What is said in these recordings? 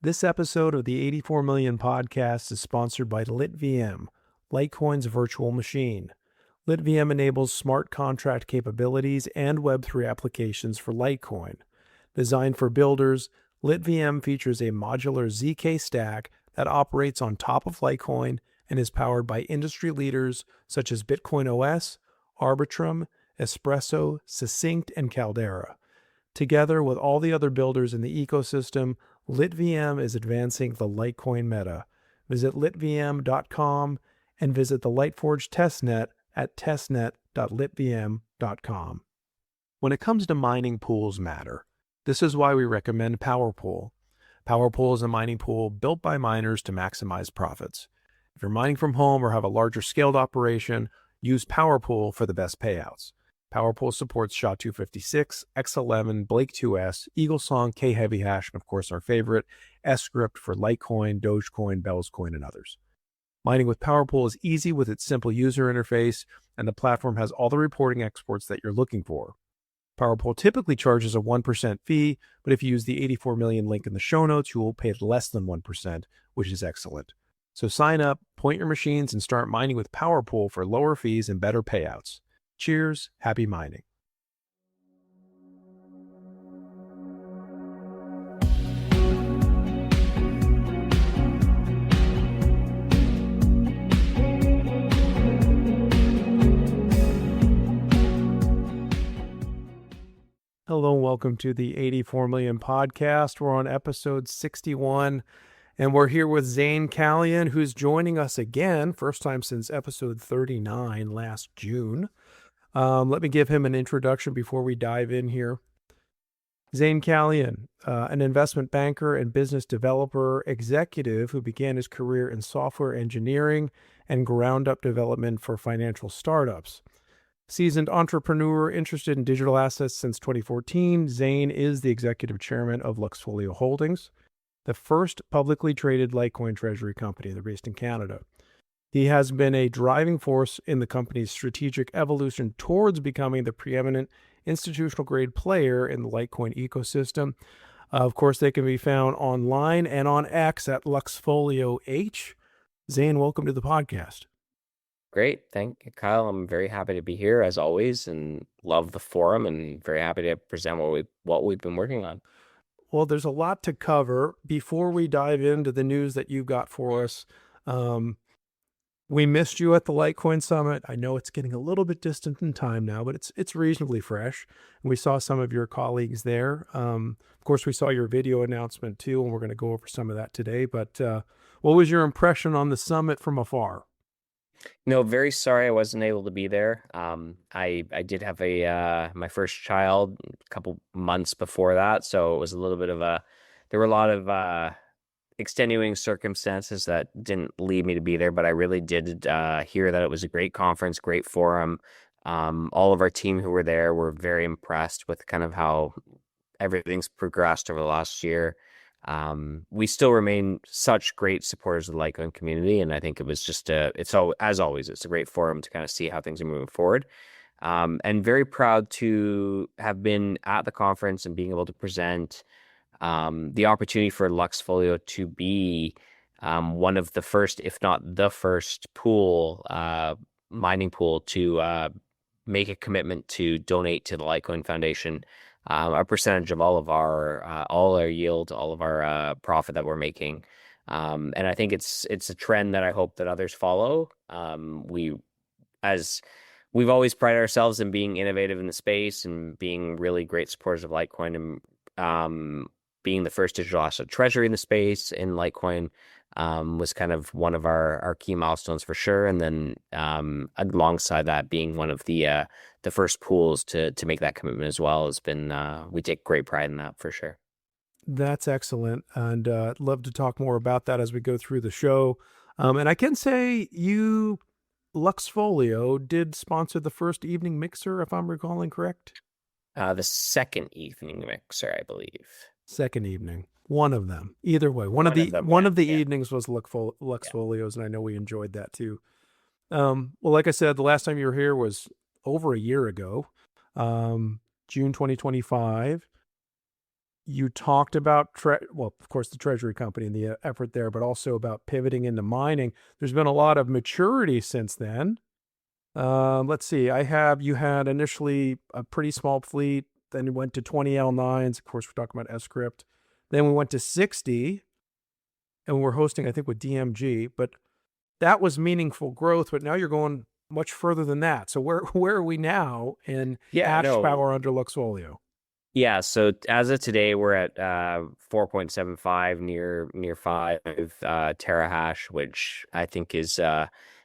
This episode of the 84 Million podcast is sponsored by LitVM, Litecoin's virtual machine. LitVM enables smart contract capabilities and Web3 applications for Litecoin. Designed for builders, LitVM features a modular ZK stack that operates on top of Litecoin and is powered by industry leaders such as Bitcoin OS, Arbitrum, Espresso, Succinct, and Caldera. Together with all the other builders in the ecosystem, LitVM is advancing the Litecoin Meta. Visit litvm.com and visit the LiteForge Testnet at testnet.litvm.com. When it comes to mining, pools matter. This is why we recommend POWERPOOL. POWERPOOL is a mining pool built by miners to maximize profits. If you're mining from home or have a larger scaled operation, use POWERPOOL for the best payouts. POWERPOOL supports SHA-256, X11, Blake2S, EagleSong, K-Heavy Hash, and of course our favorite, S-CRYPT for Litecoin, Dogecoin, Bellscoin, and others. Mining with POWERPOOL is easy with its simple user interface, and the platform has all the reporting exports that you're looking for. POWERPOOL typically charges a 1% fee, but if you use the 84 million link in the show notes, you will pay less than 1%, which is excellent. So sign up, point your machines, and start mining with POWERPOOL for lower fees and better payouts. Cheers, happy mining. Hello and welcome to the 84 Million podcast. We're on episode 61. And we're here with Zayn Kalyan, who's joining us again, first time since episode 39 last June. Let me give him an introduction before we dive in here. Zayn Kalyan, an investment banker and business developer executive who began his career in software engineering and ground-up development for financial startups. Seasoned entrepreneur interested in digital assets since 2014, Zayn is the executive chairman of Luxxfolio Holdings, the first publicly traded Litecoin Treasury company. They're based in Canada. He has been a driving force in the company's strategic evolution towards becoming the preeminent institutional-grade player in the Litecoin ecosystem. Of course, they can be found online and on X at Luxxfolio H. Zayn, welcome to the podcast. Great. Thank you, Kyle. I'm very happy to be here as always and love the forum and very happy to present what we've been working on. Well, there's a lot to cover. Before we dive into the news that you've got for us, we missed you at the Litecoin Summit. I know it's getting a little bit distant in time now, but it's reasonably fresh. And we saw some of your colleagues there. Of course, we saw your video announcement too, and we're going to go over some of that today. But what was your impression on the summit from afar? No, very sorry I wasn't able to be there. I did have my first child a couple months before that, so it was a little bit of there were a lot of extenuating circumstances that didn't lead me to be there, but I really did hear that it was a great conference, great forum. All of our team who were there were very impressed with kind of how everything's progressed over the last year. We still remain such great supporters of the Litecoin community, and I think it was just as always, it's a great forum to kind of see how things are moving forward. And very proud to have been at the conference and being able to present the opportunity for Luxxfolio to be one of the first, if not the first mining pool to make a commitment to donate to the Litecoin Foundation a percentage of all our yield, all of our profit that we're making. And I think it's a trend that I hope that others follow. We've always prided ourselves in being innovative in the space and being really great supporters of Litecoin and being the first digital asset treasury in the space in Litecoin was kind of one of our key milestones for sure. And then alongside that, being one of the first pools to make that commitment as well has been, we take great pride in that for sure. That's excellent. And I'd love to talk more about that as we go through the show. And I can say Luxxfolio did sponsor the first evening mixer, if I'm recalling correct. The second evening mixer, I believe. Second evening. One of them. Either way. One of the evenings was Luxxfolio's, and I know we enjoyed that too. Well, like I said, the last time you were here was over a year ago, June 2025. you talked about, well, of course, the Treasury company and the effort there, but also about pivoting into mining. There's been a lot of maturity since then. Let's see. You had initially a pretty small fleet, then it went to 20 L9s. Of course, we're talking about S-CRYPT. Then we went to 60, and we're hosting, I think, with DMG. But that was meaningful growth. But now you're going much further than that. So where are we now in Yeah, hash no. power under Luxxfolio? Yeah, so as of today, we're at 4.75, near 5 terahash, which I think is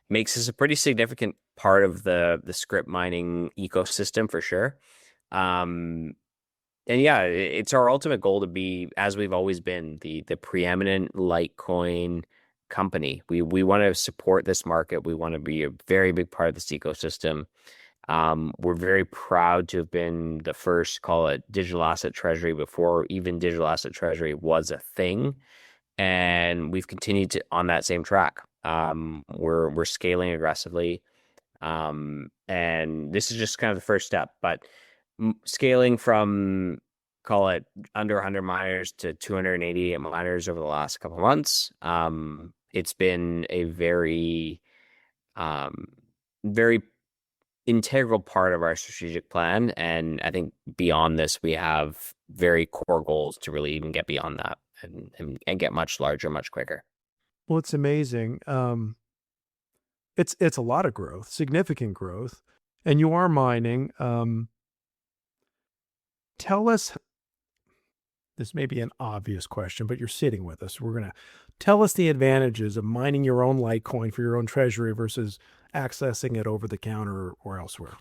makes us a pretty significant part of the script mining ecosystem for sure. Um, and yeah, it's our ultimate goal to be, as we've always been, the preeminent Litecoin company. We want to support this market. We want to be a very big part of this ecosystem. We're very proud to have been the first, call it digital asset treasury, before even digital asset treasury was a thing. And we've continued to on that same track. We're scaling aggressively. And this is just kind of the first step, but scaling from, call it, under 100 miners to 288 miners over the last couple of months. It's been a um, very integral part of our strategic plan. And I think beyond this, we have very core goals to really even get beyond that and get much larger, much quicker. Well, it's amazing. It's a lot of growth, significant growth, and you are mining. Tell us, this may be an obvious question, but you're sitting with us. We're gonna tell us the advantages of mining your own Litecoin for your own treasury versus accessing it over the counter or elsewhere.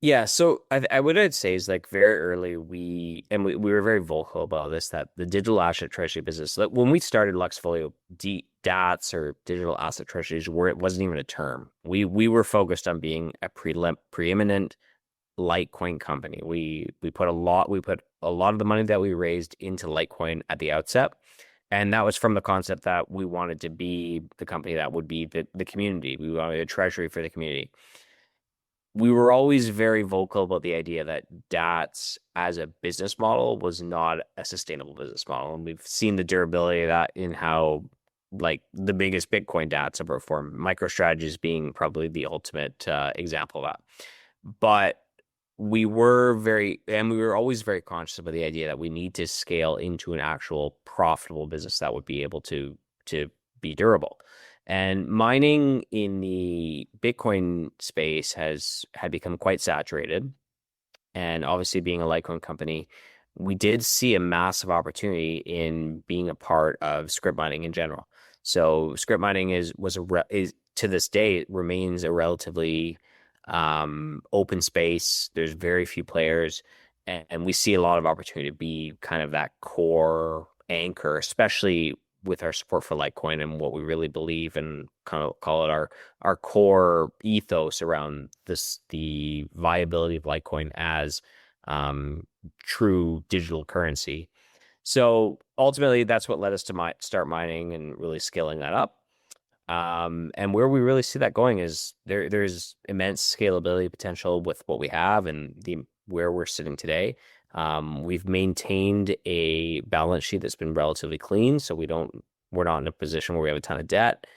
Yeah, so what I'd say is, like, very early we were very vocal about this, that the digital asset treasury business, like when we started LuxxFolio, DATs or digital asset treasuries, where it wasn't even a term. We were focused on being a preeminent Litecoin company. We put a lot of the money that we raised into Litecoin at the outset. And that was from the concept that we wanted to be the company that would be the community. We wanted a treasury for the community. We were always very vocal about the idea that DATs as a business model was not a sustainable business model. And we've seen the durability of that in how, like, the biggest Bitcoin DATs have performed, MicroStrategies being probably the ultimate example of that. But we were always very conscious about the idea that we need to scale into an actual profitable business that would be able to be durable. And mining in the Bitcoin space had become quite saturated. And obviously, being a Litecoin company, we did see a massive opportunity in being a part of script mining in general. So script mining is to this day, it remains a relatively open space. There's very few players, and we see a lot of opportunity to be kind of that core anchor, especially with our support for Litecoin and what we really believe, and kind of call it our core ethos around the viability of Litecoin as true digital currency. So ultimately, that's what led us to start mining and really scaling that up. And where we really see that going is there's immense scalability potential with what we have and where we're sitting today. We've maintained a balance sheet that's been relatively clean, so we're not in a position where we have a ton of debt.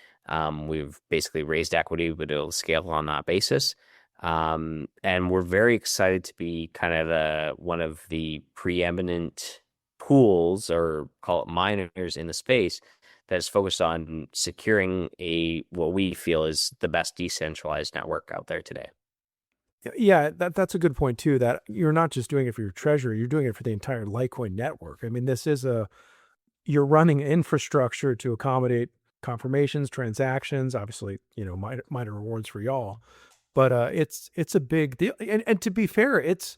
We've basically raised equity, but it'll scale on that basis. And we're very excited to be kind of one of the preeminent pools, or call it miners, in the space that is focused on securing what we feel is the best decentralized network out there today. Yeah, that's a good point too, that you're not just doing it for your treasury, you're doing it for the entire Litecoin network. I mean, you're running infrastructure to accommodate confirmations, transactions, obviously, minor rewards for y'all. But it's a big deal. And to be fair, it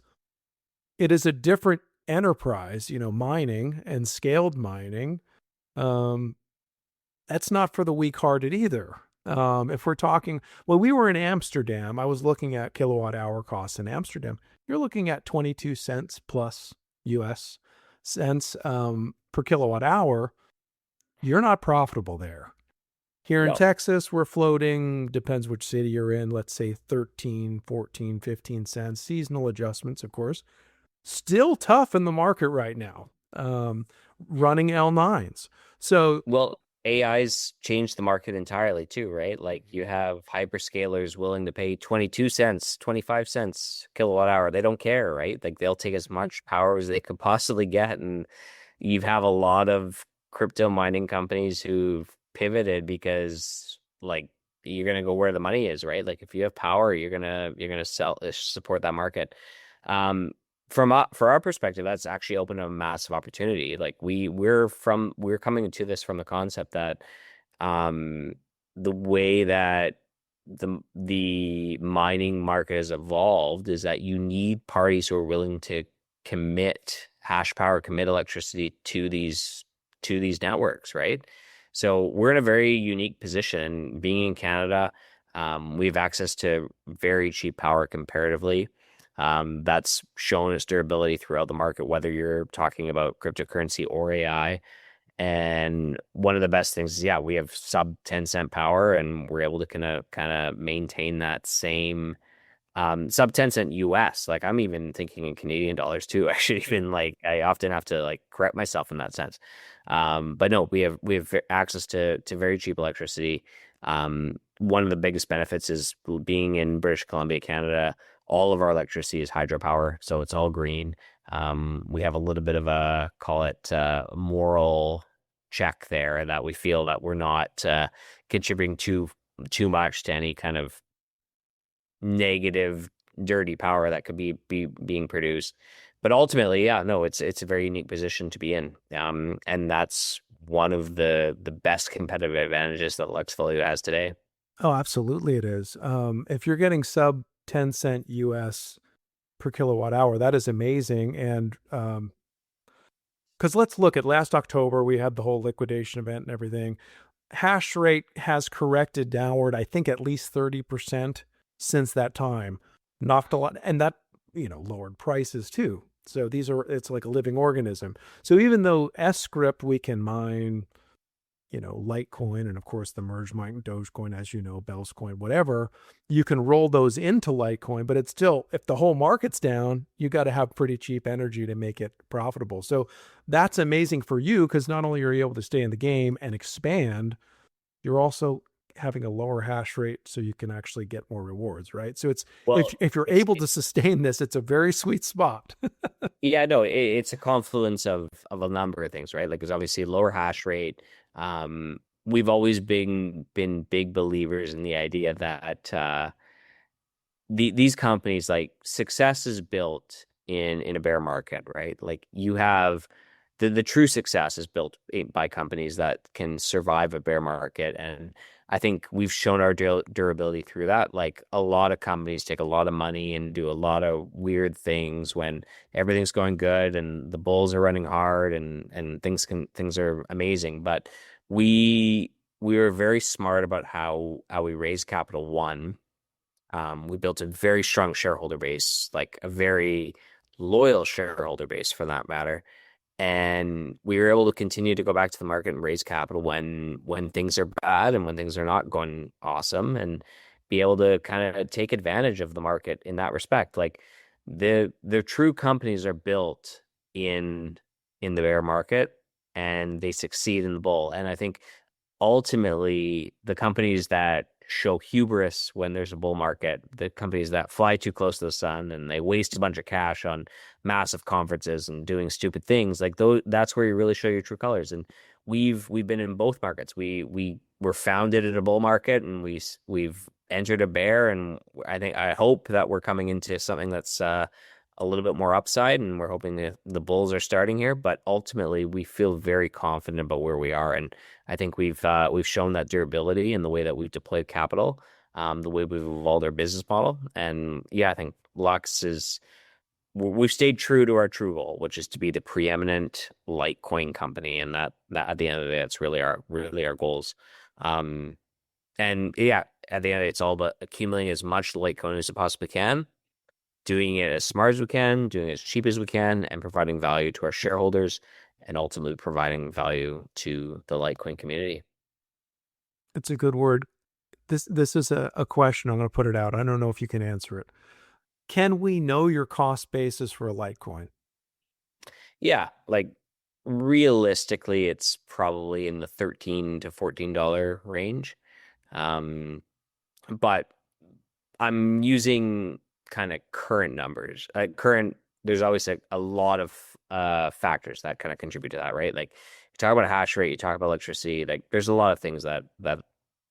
is a different enterprise, mining and scaled mining. That's not for the weak-hearted either. If we're talking, we were in Amsterdam. I was looking at kilowatt hour costs in Amsterdam. You're looking at 22 cents plus US cents per kilowatt hour. You're not profitable there. Here in No. Texas, we're floating, depends which city you're in, let's say 13, 14, 15 cents. Seasonal adjustments, of course. Still tough in the market right now. um, running L9s. So, Well, AI's changed the market entirely too, right? Like you have hyperscalers willing to pay 22 cents, 25 cents kilowatt hour. They don't care, right? Like they'll take as much power as they could possibly get. And you have a lot of crypto mining companies who've pivoted because like you're gonna go where the money is, right? Like if you have power, you're gonna sell support that market. Um, for our perspective, that's actually opened a massive opportunity. Like we're coming into this from the concept that um the way that the mining market has evolved is that you need parties who are willing to commit hash power, commit electricity to these networks, right? So we're in a very unique position. Being in Canada, we have access to very cheap power comparatively. That's shown its durability throughout the market, whether you're talking about cryptocurrency or AI. And one of the best things is, yeah, we have sub 10-cent power, and we're able to kind of maintain that same sub 10 cent US. Like I'm even thinking in Canadian dollars too. I should even like I often have to like correct myself in that sense. But no, we have access to very cheap electricity. One of the biggest benefits is being in British Columbia, Canada. All of our electricity is hydropower, so it's all green. We have a little bit of a call it moral check there that we feel that we're not contributing too much to any kind of negative, dirty power that could be being produced. But ultimately, yeah, no, it's a very unique position to be in. And that's one of the best competitive advantages that Luxxfolio has today. oh, absolutely it is. If you're getting sub 10 cent US per kilowatt hour, that is amazing. And because let's look at last October, we had the whole liquidation event and everything. Hash rate has corrected downward, I think at least 30% since that time. Knocked a lot, and that, lowered prices too. So it's like a living organism. So even though S-CRYPT we can mine, Litecoin, and of course the merge mine, Dogecoin, as you know, Bell's coin, whatever, you can roll those into Litecoin, but it's still, if the whole market's down, you got to have pretty cheap energy to make it profitable. So that's amazing for you because not only are you able to stay in the game and expand, you're also having a lower hash rate so you can actually get more rewards, right? So it's Well, if you're it's able to sustain this, it's a very sweet spot. yeah, no, it's a confluence of a number of things, right? Like there's obviously lower hash rate. We've always been big believers in the idea that these companies like success is built in a bear market, right? Like you have the true success is built by companies that can survive a bear market, and I think we've shown our durability through that. Like a lot of companies take a lot of money and do a lot of weird things when everything's going good and the bulls are running hard and things are amazing, but we we were very smart about how we raise capital. One, we built a very strong shareholder base, like a very loyal shareholder base for that matter. And we were able to continue to go back to the market and raise capital when things are bad and when things are not going awesome, and be able to kind of take advantage of the market in that respect. Like the true companies are built in the bear market and they succeed in the bull. And I think ultimately the companies that show hubris when there's a bull market, the companies that fly too close to the sun and they waste a bunch of cash on massive conferences and doing stupid things, like those, that's where you really show your true colors. And we've been in both markets. We were founded in a bull market, and we've entered a bear, and I hope that we're coming into something that's a little bit more upside, and we're hoping that the bulls are starting here. But ultimately, we feel very confident about where we are, and I think we've shown that durability in the way that we've deployed capital, the way we've evolved our business model, and yeah, I think Lux is we've stayed true to our true goal, which is to be the preeminent Litecoin company, and that at the end of the day, that's really our goals. Um, and yeah, at the end of the day, it's all about accumulating as much Litecoin as it possibly can, doing it as smart as we can, doing it as cheap as we can, and providing value to our shareholders, and ultimately providing value to the Litecoin community. It's a good word. This is a question. I'm going to put it out. I don't know if you can answer it. Can we know your cost basis for a Litecoin? Yeah, like realistically, it's probably in the $13 to $14 range. Um, but I'm using kind of current numbers. There's always a lot of factors that kind of contribute to that, right? Like you talk about a hash rate, you talk about electricity, like there's a lot of things that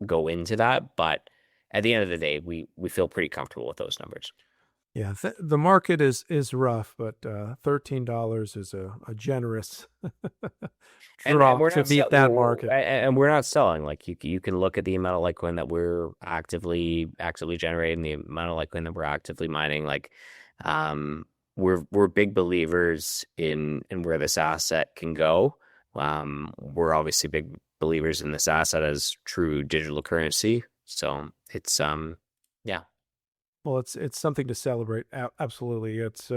go into that. But at the end of the day, we feel pretty comfortable with those numbers. Yeah, the market is rough, but $13 is a generous And drop to meet that market. we're not selling. Like you can look at the amount of Litecoin that we're actively generating, the amount of Litecoin that we're actively mining. Like, we're big believers in where this asset can go. We're obviously big believers in this asset as true digital currency. So it's yeah. Well, it's something to celebrate. Absolutely, it's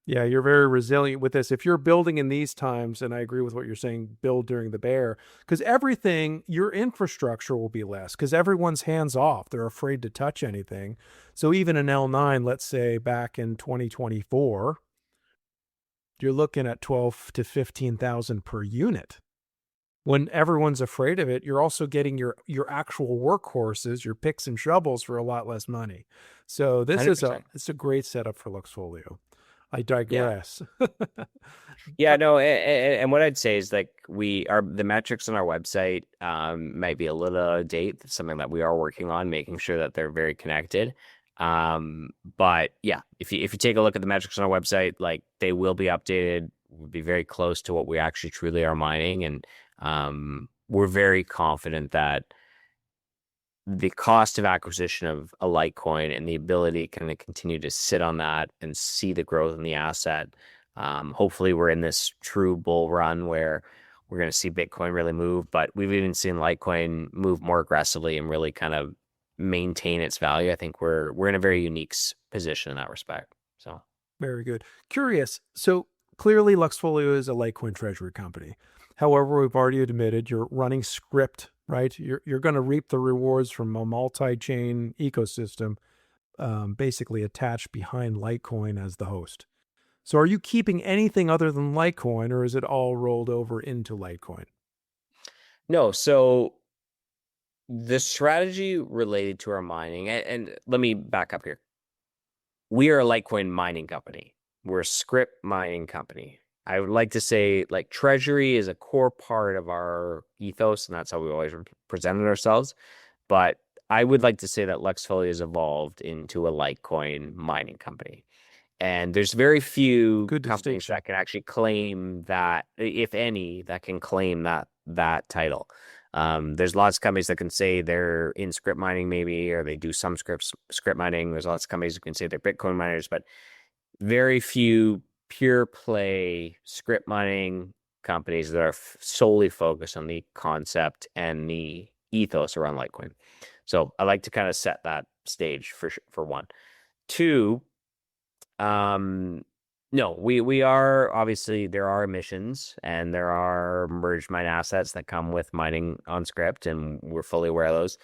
yeah, you're very resilient with this. If you're building in these times, and I agree with what you're saying, build during the bear, because everything, your infrastructure will be less because everyone's hands off. They're afraid to touch anything. So even an L9, let's say back in 2024, you're looking at 12 to 15,000 per unit. When everyone's afraid of it, you're also getting your actual workhorses, your picks and shovels for a lot less money. So this is 100%. it's a great setup for Luxxfolio. I Yeah. digress. Yeah, no, and what I'd say is like the metrics on our website might be a little out of date. That's something that we are working on, making sure that they're very connected. But yeah, if you take a look at the metrics on our website, like they will be updated, will be very close to what we actually truly are mining, and we're very confident that the cost of acquisition of a Litecoin and the ability to kind of continue to sit on that and see the growth in the asset. Hopefully, we're in this true bull run where we're going to see Bitcoin really move, but we've even seen Litecoin move more aggressively and really kind of maintain its value. I think we're in a very unique position in that respect. So Very good. Curious. So clearly, Luxfolio is a Litecoin Treasury company. However, we've already admitted you're running S-CRYPT, right? You're going to reap the rewards from a multi-chain ecosystem, basically attached behind Litecoin as the host. So are you keeping anything other than Litecoin, or is it all rolled over into Litecoin? no, so the strategy related to our mining, and let me back up here. We are a Litecoin mining company. We're a script mining company. I would like to say like treasury is a core part of our ethos, and that's how we always presented ourselves. But I would like to say that Luxxfolio has evolved into a Litecoin mining company. And there's very few Good companies distinction. that can actually claim that, if any, that can claim that title. There's lots of companies that can say they're in script mining, maybe, or they do some script mining. There's lots of companies who can say they're Bitcoin miners, but very few pure play script mining companies that are solely focused on the concept and the ethos around Litecoin. So I like to kind of set that stage for one. Two, no, we are obviously there are emissions and there are merged mine assets that come with mining on script, and we're fully aware of those.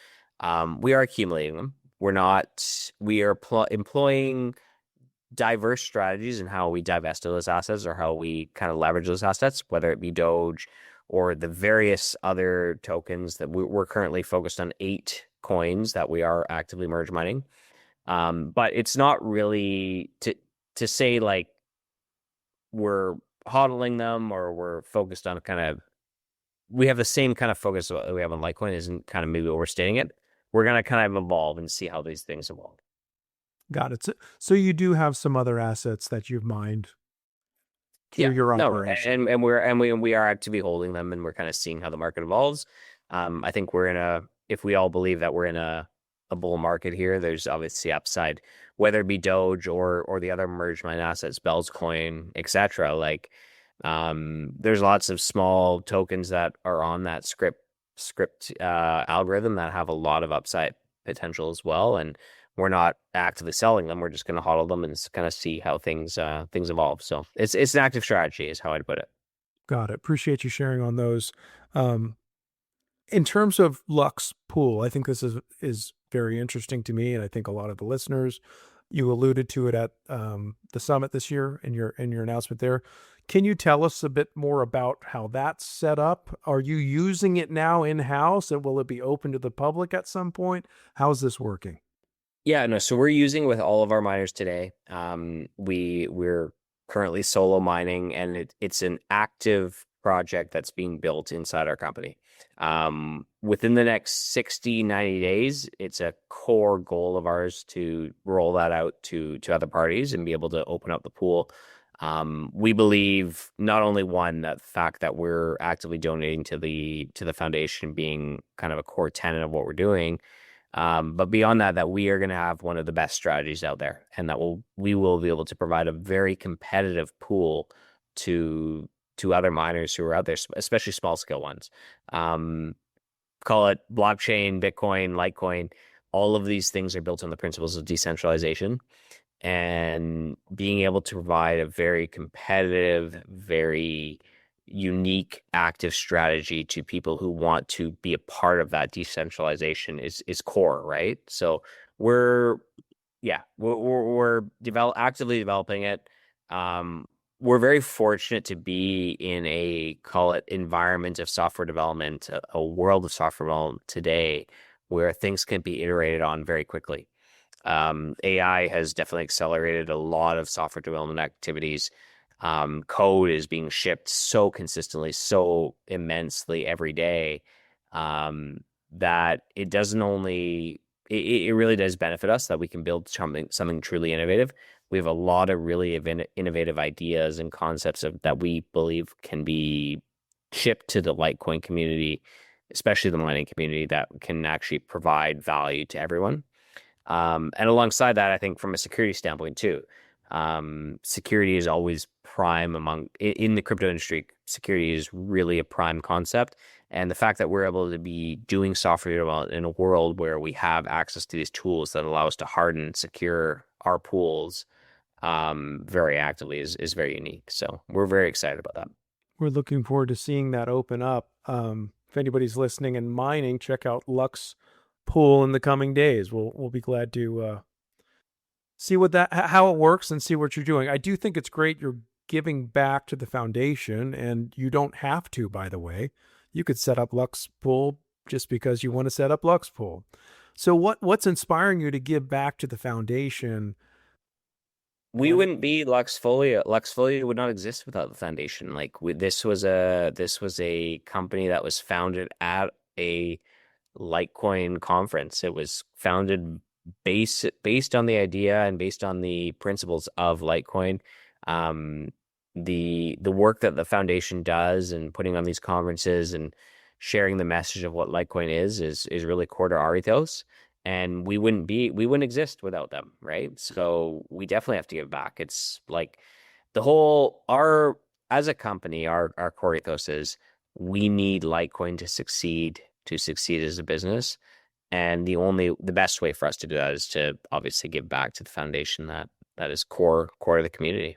We are accumulating them. We are employing diverse strategies in how we divest of those assets or how we kind of leverage those assets, whether it be Doge or the various other tokens that we're currently focused on 8 coins that we are actively merge mining. But it's not really to say like we're hodling them or we're focused on kind of we have the same kind of focus that we have on Litecoin isn't kind of maybe overstating it. We're gonna kind of evolve and see how these things evolve. Got it. So you do have some other assets that you've mined through Yeah, your no, operation. we are actively holding them, and we're kind of seeing how the market evolves. I think if we all believe that we're in a bull market here, there's obviously upside, whether it be Doge or the other merged mine assets, Bell's Coin, etc. Like, there's lots of small tokens that are on that script algorithm that have a lot of upside potential as well, and we're not actively selling them. We're just going to hodl them and kind of see how things evolve. So it's an active strategy, is how I'd put it. Got it. Appreciate you sharing on those. Um, in terms of LuxxPool, I think this is very interesting to me, and I think a lot of the listeners. You alluded to it at the summit this year in your announcement there. Can you tell us a bit more about how that's set up? Are you using it now in-house, and will it be open to the public at some point? How's this working? Yeah, no, so we're using with all of our miners today. We're currently solo mining, and it's an active project that's being built inside our company. Within the next 60, 90 days, it's a core goal of ours to roll that out to other parties and be able to open up the pool. We believe not only one, that the fact that we're actively donating to the foundation being kind of a core tenet of what we're doing. But beyond that, that we are going to have one of the best strategies out there, and that we will be able to provide a very competitive pool to other miners who are out there, especially small scale ones. Um, Call it blockchain, Bitcoin, Litecoin. All of these things are built on the principles of decentralization, and being able to provide a very competitive, very unique active strategy to people who want to be a part of that decentralization is core, right? So we're yeah, actively developing it. Um, we're very fortunate to be in a, call it, environment of software development, a world of software development today where things can be iterated on very quickly. AI has definitely accelerated a lot of software development activities. Code is being shipped so consistently, so immensely every day, that it doesn't only it really does benefit us that we can build something truly innovative. We have a lot of really innovative ideas and concepts that we believe can be shipped to the Litecoin community, especially the mining community, that can actually provide value to everyone. And alongside that, I think from a security standpoint too, security is always prime in the crypto industry. Security is really a prime concept. And the fact that we're able to be doing software development in a world where we have access to these tools that allow us to harden and secure our pools very actively is very unique. So we're very excited about that. We're looking forward to seeing that open up. If anybody's listening and mining, check out LuxxPool in the coming days. We'll be glad to see how it works and see what you're doing. I do think it's great you're giving back to the foundation, and you don't have to, by the way. You could set up LuxxPool just because you want to set up LuxxPool. So what's inspiring you to give back to the foundation? We wouldn't be LuxxFolio. LuxxFolio would not exist without the foundation. This was a company that was founded at a Litecoin conference. It was founded based on the idea and based on the principles of Litecoin. The work that the foundation does and putting on these conferences and sharing the message of what Litecoin is really core to our ethos. And we wouldn't exist without them, right? So we definitely have to give back. It's like as a company, our core ethos is we need Litecoin to succeed as a business. And the best way for us to do that is to obviously give back to the foundation that is core to the community.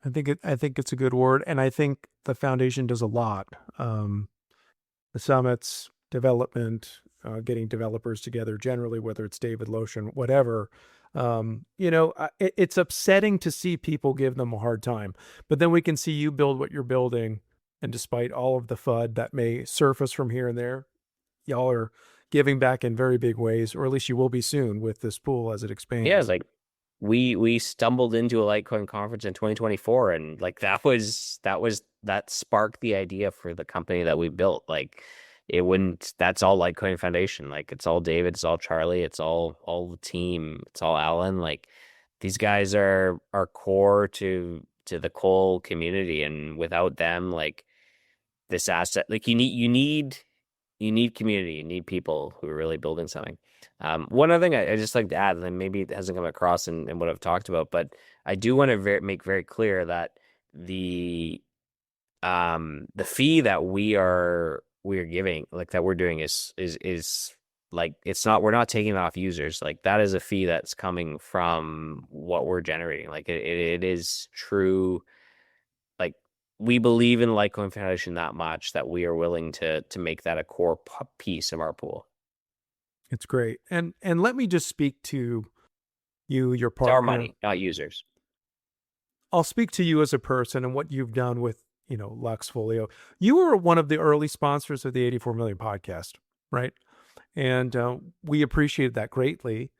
I think it's a good word, and I think the foundation does a lot. The summits, development, getting developers together generally, whether it's David Lotion, whatever. It's upsetting to see people give them a hard time, but then we can see you build what you're building, and despite all of the FUD that may surface from here and there, y'all are giving back in very big ways, or at least you will be soon with this pool as it expands. Yeah, like we stumbled into a Litecoin conference in 2024, and that sparked the idea for the company that we built. That's all Litecoin Foundation. Like, it's all David, it's all Charlie, it's all the team, it's all Alan. Like, these guys are core to the coal community, and without them, like, this asset, like, you need community, you need people who are really building something. One other thing I just like to add, and maybe it hasn't come across in what I've talked about, but I do want to make very clear that the fee that we're giving, like, that we're doing is like, we're not taking it off users. Like, that is a fee that's coming from what we're generating. Like, it is true. Like, we believe in Litecoin Foundation that much that we are willing to make that a core piece of our pool. It's great. And let me just speak to you, your It's our partner. money, not users. I'll speak to you as a person and what you've done with, Luxxfolio. You were one of the early sponsors of the 84 Million podcast, right? And we appreciate that greatly.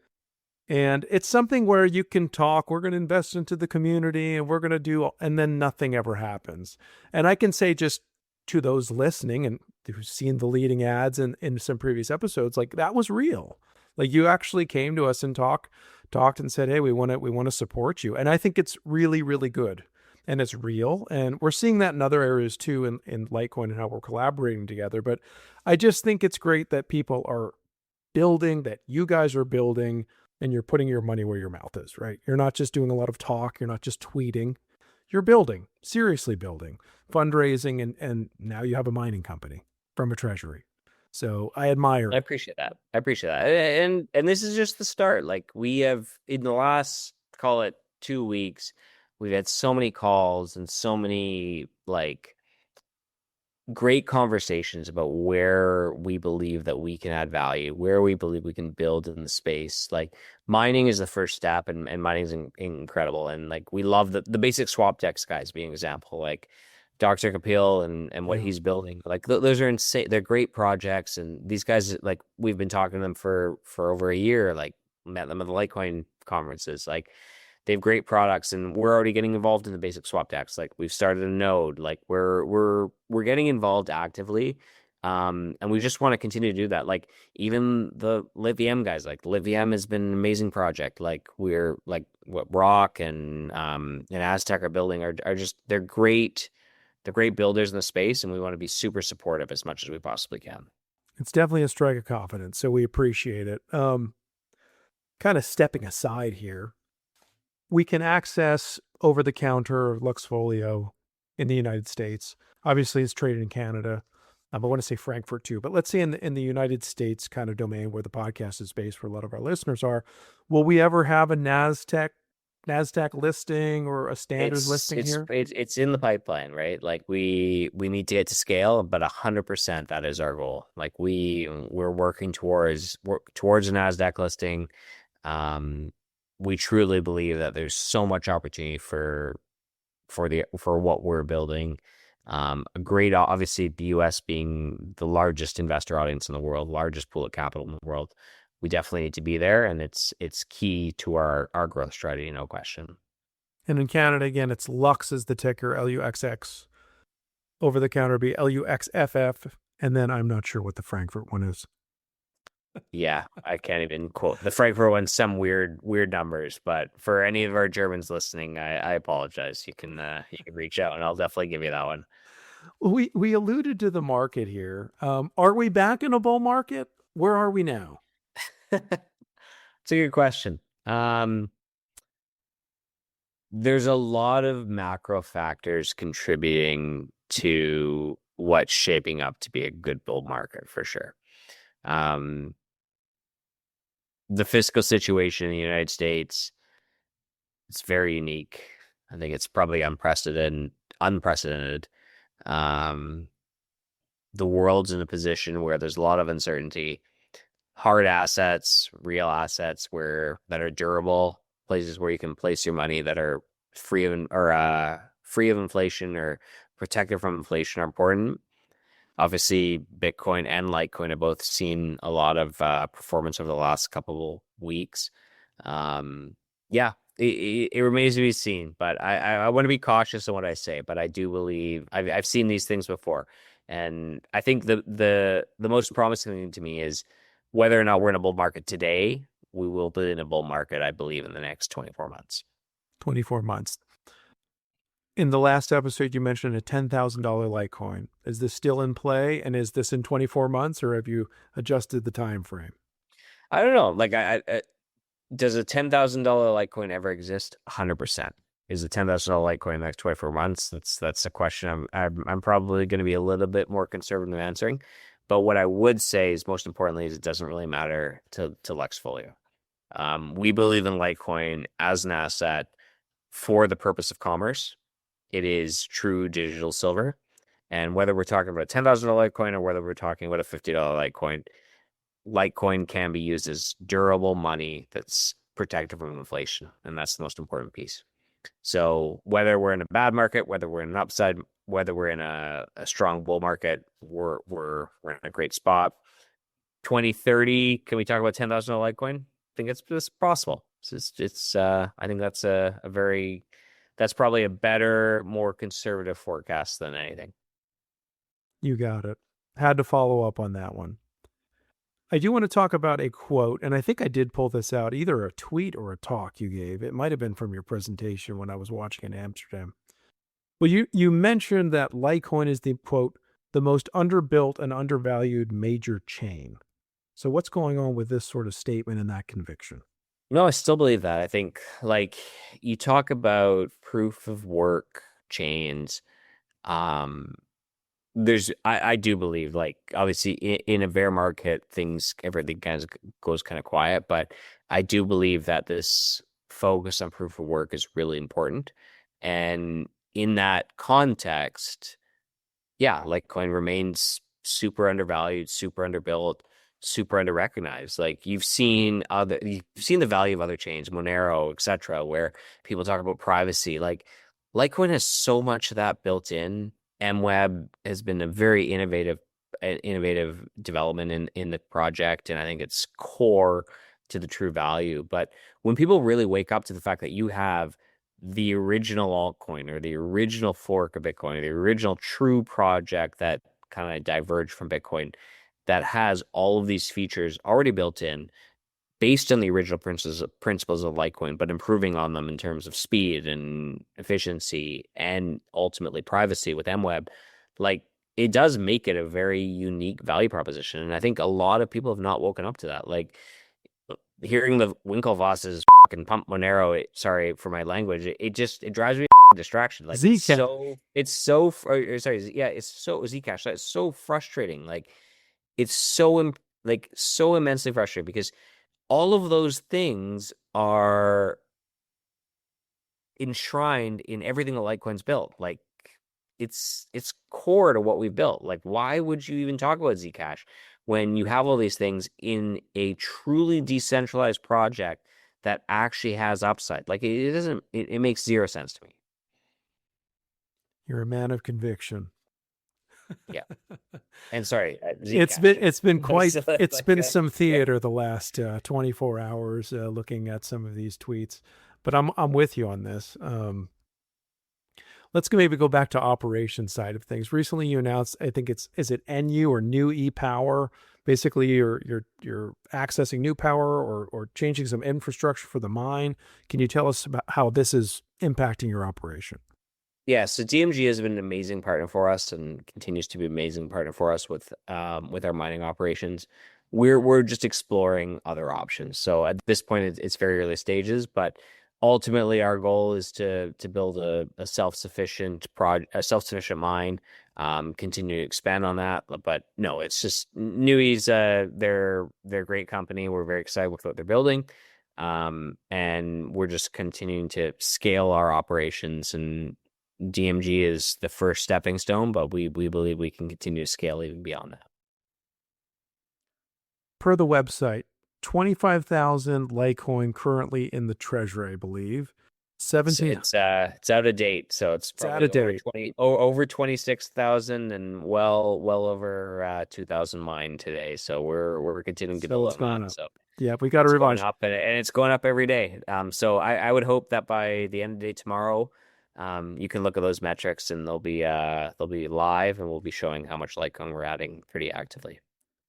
And it's something where you can talk, we're going to invest into the community and we're going to do, and then nothing ever happens. And I can say, just to those listening and who've seen the leading ads in some previous episodes, like, that was real. Like, you actually came to us and talked and said, hey, we want to support you. And I think it's really, really good. And it's real. And we're seeing that in other areas too, in Litecoin and how we're collaborating together. But I just think it's great that people are building, that you guys are building, and you're putting your money where your mouth is, right? You're not just doing a lot of talk. You're not just tweeting. You're building, seriously building, fundraising, and now you have a mining company from a treasury. So I admire I it. appreciate that. I appreciate that. And this is just the start. Like, we have, in the last, call it 2 weeks, we've had so many calls and so many like great conversations about where we believe that we can add value, where we believe we can build in the space. Like, mining is the first step, and mining is incredible. And like, we love the basic swap decks guys being an example, like Dr. Kapil and what Yeah. he's building. Like, those are insane. They're great projects. And these guys, like, we've been talking to them for over a year, like met them at the Litecoin conferences. Like, they have great products, and we're already getting involved in the basic swap decks. Like, we've started a node. Like, we're getting involved actively, and we just want to continue to do that. Like, even the LitVM guys, like LitVM has been an amazing project. Like, we're like what Rock and Aztec are building are just, they're great. They're great builders in the space, and we want to be super supportive as much as we possibly can. It's definitely a strike of confidence. So we appreciate it. Kind of stepping aside here, we can access over-the-counter Luxxfolio in the United States. Obviously, it's traded in Canada. I want to say Frankfurt too, but let's say in the United States kind of domain where the podcast is based, where a lot of our listeners are. Will we ever have a Nasdaq listing or a standard listing here? It's in the pipeline, right? Like, we need to get to scale, but 100% that is our goal. Like, we're working towards a NASDAQ listing. We truly believe that there's so much opportunity for what we're building. A great, obviously, the US being the largest investor audience in the world, largest pool of capital in the world, we definitely need to be there, and it's key to our growth strategy, no question. And in Canada, again, it's Lux is the ticker, LUXX. Over the counter be LUXFF, and then I'm not sure what the Frankfurt one is. Yeah, I can't even quote the Frankfurt one. Some weird numbers, but for any of our Germans listening, I apologize. You can reach out, and I'll definitely give you that one. We alluded to the market here. Are we back in a bull market? Where are we now? It's a good question. There's a lot of macro factors contributing to what's shaping up to be a good bull market for sure. The fiscal situation in the United States, it's very unique. I think it's probably unprecedented. The world's in a position where there's a lot of uncertainty. Hard assets, real assets that are durable, places where you can place your money that are free of inflation or protected from inflation are important. Obviously, Bitcoin and Litecoin have both seen a lot of performance over the last couple weeks. Yeah, it remains to be seen, but I want to be cautious in what I say. But I do believe I've seen these things before, and I think the most promising thing to me is whether or not we're in a bull market today. We will be in a bull market, I believe, in the next 24 months. 24 months. In the last episode, you mentioned a $10,000 Litecoin. Is this still in play? And is this in 24 months, or have you adjusted the time frame? I don't know. Like, does a $10,000 Litecoin ever exist? 100%. Is a $10,000 Litecoin in the next 24 months? That's a question I'm probably going to be a little bit more conservative in answering. But what I would say is, most importantly, is it doesn't really matter to Luxxfolio. We believe in Litecoin as an asset for the purpose of commerce. It is true digital silver. And whether we're talking about a $10,000 Litecoin or whether we're talking about a $50 Litecoin, Litecoin can be used as durable money that's protected from inflation. And that's the most important piece. So whether we're in a bad market, whether we're in an upside, whether we're in a strong bull market, we're in a great spot. 2030, can we talk about $10,000 Litecoin? I think it's possible. I think that's a very, that's probably a better, more conservative forecast than anything. You got it. Had to follow up on that one. I do want to talk about a quote, and I think I did pull this out, either a tweet or a talk you gave. It might have been from your presentation when I was watching in Amsterdam. Well, you mentioned that Litecoin is the quote, the most underbuilt and undervalued major chain. So what's going on with this sort of statement and that conviction? No, I still believe that. I think like you talk about proof of work chains. Um, I do believe like obviously in a bear market everything kind of goes kind of quiet, but I do believe that this focus on proof of work is really important. And in that context, yeah, Litecoin remains super undervalued, super underbuilt, super underrecognized. Like you've seen the value of other chains, Monero, etc., where people talk about privacy. Like Litecoin has so much of that built in. MWeb has been a very innovative development in the project, and I think it's core to the true value. But when people really wake up to the fact that you have the original altcoin or the original fork of Bitcoin, or the original true project that kind of diverged from Bitcoin that has all of these features already built in based on the original principles of Litecoin, but improving on them in terms of speed and efficiency and ultimately privacy with MWeb, like it does make it a very unique value proposition. And I think a lot of people have not woken up to that. Like hearing the Winklevosses fucking pump Monero, sorry for my language, it drives me distraction. Like Zcash. it's so Zcash. It's so frustrating. Like it's so immensely frustrating because all of those things are enshrined in everything that Litecoin's built. Like it's core to what we've built. Like why would you even talk about Zcash when you have all these things in a truly decentralized project that actually has upside? Like it makes zero sense to me. You're a man of conviction. Yeah. And sorry, It's Zcash. been it's been quite So, it's been some yeah. theater the last 24 hours looking at some of these tweets, but I'm with you on this. Let's maybe go back to operation side of things. Recently, you announced, I think is it NU or new e-power? Basically, you're accessing new power or changing some infrastructure for the mine. Can you tell us about how this is impacting your operation? Yeah, so DMG has been an amazing partner for us and continues to be an amazing partner for us with our mining operations. We're just exploring other options. So at this point, it's very early stages, but ultimately our goal is to build a self-sufficient mine, continue to expand on that. But no, it's just Newies, they're a great company. We're very excited with what they're building. And we're just continuing to scale our operations, and DMG is the first stepping stone, but we believe we can continue to scale even beyond that. Per the website, 25,000 Litecoin currently in the treasury, I believe. 17. It's out of date, so it's Out of probably over date. 26,000 and well over 2,000 mined today. So we're continuing to So build it's on gone that. up. So Yeah, we got to it's going revise. up, and it's going up every day. So I would hope that by the end of the day tomorrow, you can look at those metrics and they'll be live, and we'll be showing how much Litecoin we're adding pretty actively.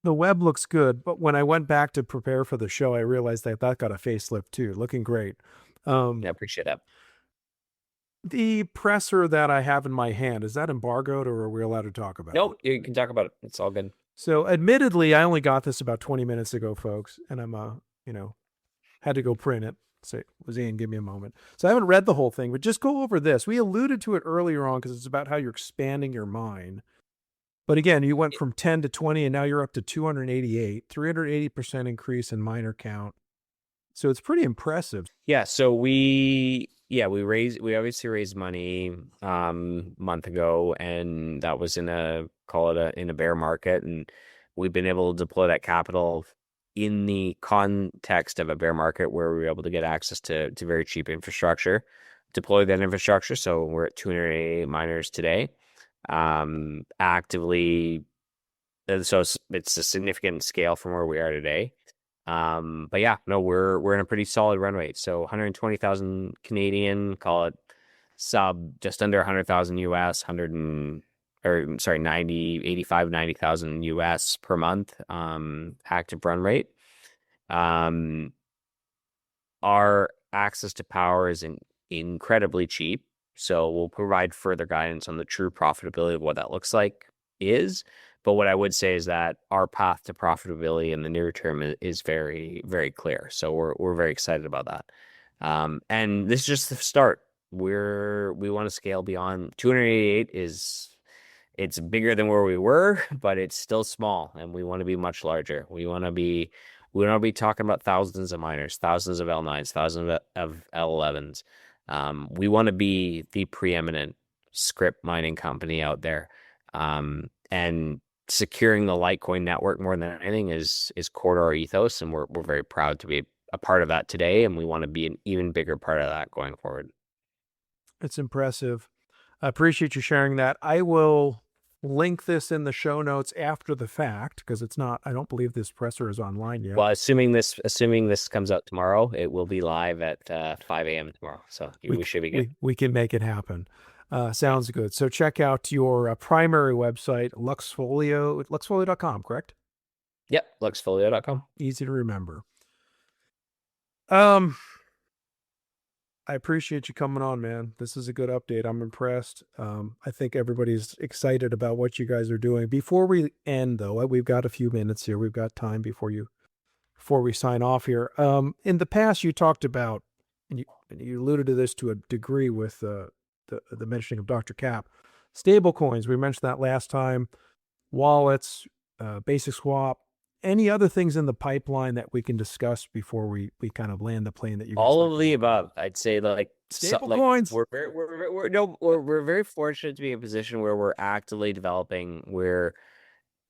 The web looks good, but when I went back to prepare for the show, I realized that got a facelift too, looking great. Yeah, I appreciate that. The presser that I have in my hand, is that embargoed or are we allowed to talk about it? Nope, you can talk about it. It's all good. So admittedly, I only got this about 20 minutes ago, folks, and I'm had to go print it. Say, Zayn, give me a moment. So I haven't read the whole thing, but just go over this. We alluded to it earlier on because it's about how you're expanding your mine. But again, you went from 10 to 20 and now you're up to 288, 380% increase in miner count. So it's pretty impressive. Yeah, so we obviously raised money month ago, and that was in a bear market, and we've been able to deploy that capital in the context of a bear market where we were able to get access to very cheap infrastructure. deploy that infrastructure. So we're at 288 miners today, actively. So it's a significant scale from where we are today. But yeah, no, we're in a pretty solid run rate. So 120,000 Canadian, call it just under 100,000 US, 100 and or sorry, 90,000 US per month, active run rate. Um, our access to power is incredibly cheap. So we'll provide further guidance on the true profitability of what that looks like is. But what I would say is that our path to profitability in the near term is very, very clear. So we're very excited about that. And this is just the start. We want to scale beyond 288 it's bigger than where we were, but it's still small, and we want to be much larger. We want to be talking about thousands of miners, thousands of L9s, thousands of L11s. We want to be the preeminent script mining company out there. And securing the Litecoin network more than anything is core to our ethos, and we're very proud to be a part of that today, and we want to be an even bigger part of that going forward. It's impressive. I appreciate you sharing that. I will link this in the show notes after the fact because it's not, I don't believe this presser is online yet. Well, assuming this comes out tomorrow, it will be live at 5 a.m. tomorrow. So we should be good. We can make it happen. Sounds good. So check out your primary website, Luxxfolio, luxxfolio.com, correct? Yep, LuxxFolio.com. Easy to remember. I appreciate you coming on, man. This is a good update. I'm impressed. I think everybody's excited about what you guys are doing. Before we end, though, we've got a few minutes here. We've got time before we sign off here. In the past, you talked about, and you alluded to this to a degree with the mentioning of Dr. Cap, stable coins. We mentioned that last time. Wallets, basic swap. Any other things in the pipeline that we can discuss before we kind of land the plane that you guys all of the above? I'd say stable coins. We're very fortunate to be in a position where we're actively developing. We're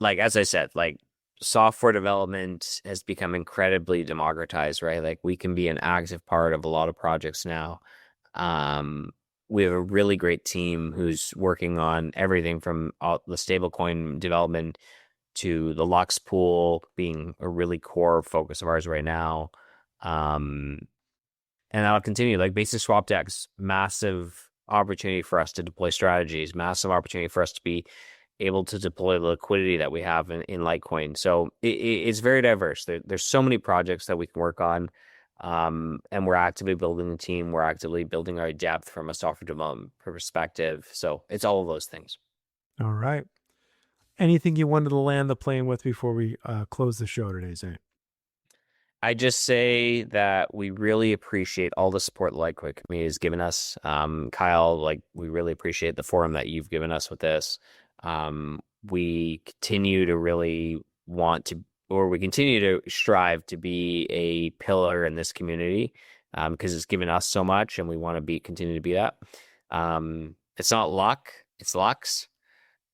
as I said, software development has become incredibly democratized, right? Like we can be an active part of a lot of projects now. We have a really great team who's working on everything from all the stablecoin development to the LuxxPool being a really core focus of ours right now. And that'll continue. Like basic swap decks, massive opportunity for us to deploy strategies, massive opportunity for us to be able to deploy the liquidity that we have in Litecoin. So it's very diverse. There's so many projects that we can work on. And we're actively building the team. We're actively building our depth from a software development perspective. So it's all of those things. All right. Anything you wanted to land the plane with before we close the show today, Zayn? I just say that we really appreciate all the support the Litecoin community has given us. Kyle, we really appreciate the forum that you've given us with this. We continue to really we continue to strive to be a pillar in this community because it's given us so much, and we want to continue to be that. It's not luck, it's Lux.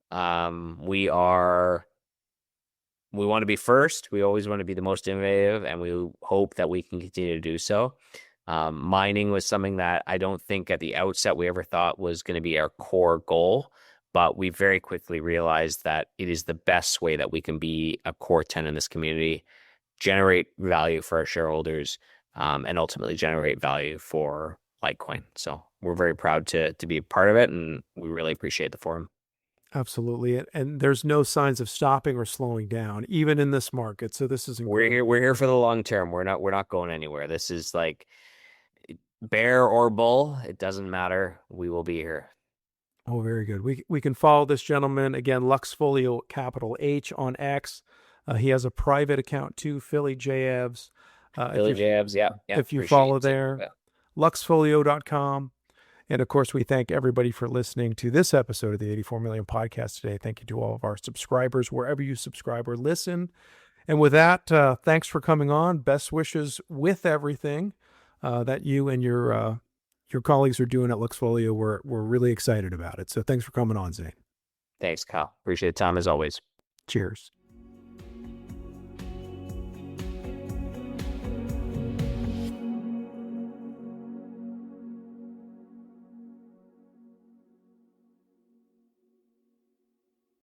We want to be first. We always want to be the most innovative, and we hope that we can continue to do so. Mining was something that I don't think at the outset we ever thought was going to be our core goal, but we very quickly realized that it is the best way that we can be a core tenant in this community, generate value for our shareholders, and ultimately generate value for Litecoin. So we're very proud to be a part of it, and we really appreciate the forum. Absolutely. And there's no signs of stopping or slowing down, even in this market. So this is incredible. We're here for the long term. We're not going anywhere. This is bear or bull. It doesn't matter. We will be here. Oh, very good. We can follow this gentleman again, Luxxfolio, capital H on X. He has a private account too, Philly JAVs. Philly JAVs, yeah. If you follow there, luxxfolio.com. And of course, we thank everybody for listening to this episode of the 84 Million Podcast today. Thank you to all of our subscribers, wherever you subscribe or listen. And with that, thanks for coming on. Best wishes with everything that you and your colleagues are doing at Luxxfolio. We're really excited about it. So thanks for coming on, Zayn. Thanks, Kyle. Appreciate the time as always. Cheers.